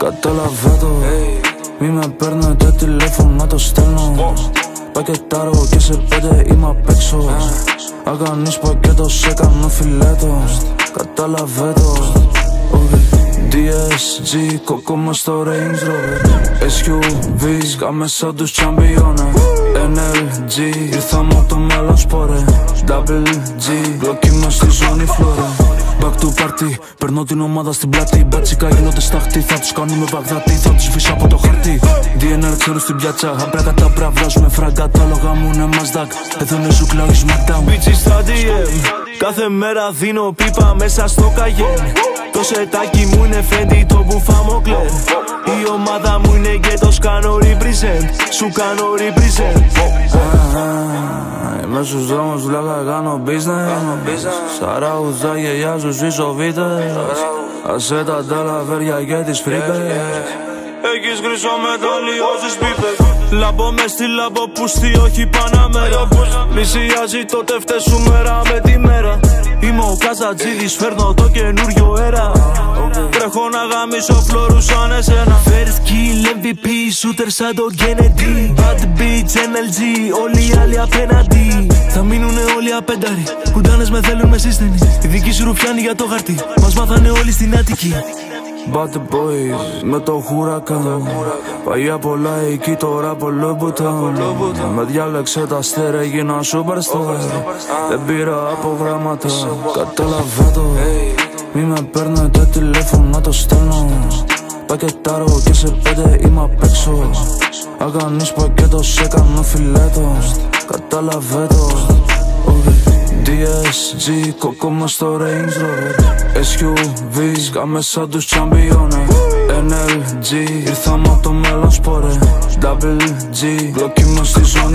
Καταλαβαίνω, μη με παίρνετε τηλέφωνο, το στέλνω. Πακετάρω και σε 5 είμαι απ' έξω. Αν κάνεις πακέτο σε κάνω φιλέτο. Καταλαβαίνω, DSG, κόκκο μες στο Range Rover. SUV, κάμε σαν τους τσαμπιόνε. NLG, ήρθαμε απ' το μέλλον σπορε. Double G, μπλοκί μες στη ζώνη φλόρε. Back to party, περνώ την ομάδα στην πλάτη. Μπάτσικα γίνονται στάχτη, θα τους κάνουμε Βαγδάτη. Θα τους σβήσω από το χαρτί. DNR ξέρουν στην πιάτσα, αμπράκα τα μπρά, βγάζουμε φράγκα. Τα λόγα μου είναι Mazdak, εδώ είναι ζουκλά, όχι Smackdown. Bitches στα DM, κάθε μέρα δίνω πίπα μέσα στο καγέν. Το σετάκι μου είναι Fendi, το μπουφά μου κλε. Η ομάδα μου είναι γκέτος, κάνω represent. Σου κάνω represent. Είμαι στους δρόμους, βλάκα, κάνω business. Σαραουδά, γελιάζω, ζήσω βίτες. Άσε τα νταλαβέρια και τις φρίπες. Έχεις γκρίσο μετάλλι όσες πίπες. Λάμπω μες στη λάμπω πούστη, όχι Παναμέρα. Πλησιάζει το τεύτε σου μέρα με τη μέρα. Είμαι ο Καζατζίδης, φέρνω το καινούριο αέρα. Τρέχω να γαμίσω φλόρους σαν εσένα. First kill, MVP, shooter σαν το Kennedy. Bad bitch, NLG, όλοι οι άλλοι απέναντι. Θα μείνουνε όλοι απένταροι, κουντάνες με θέλουν με σύστενοι. Η δική σου ρουφιάνη για το χαρτί, μας μάθανε όλοι στην Άττικη. Bad boys με το χουρακάν. Παλιά πολλά εκεί, τώρα πολλό μπουτάν. Με διάλεξε τα αστέρια, έγινα superstar. Δεν πήρα από γράμματα, καταλαβαίνω. Μη με παίρνετε τηλέφωνο, το στέλνω. Πακετάρω και σε 5 είμαι απ' έξω. Αν κάνεις πακέτο σε κάνω φιλέτο. Καταλαβαίνω, DSG, κόκκο μες στο Range Rover. SUV, κάμε σαν τους τσαμπιόνε. NLG, ήρθαμε απ' το μέλλον σπορε. Double G, μπλοκί μες στη ζώνη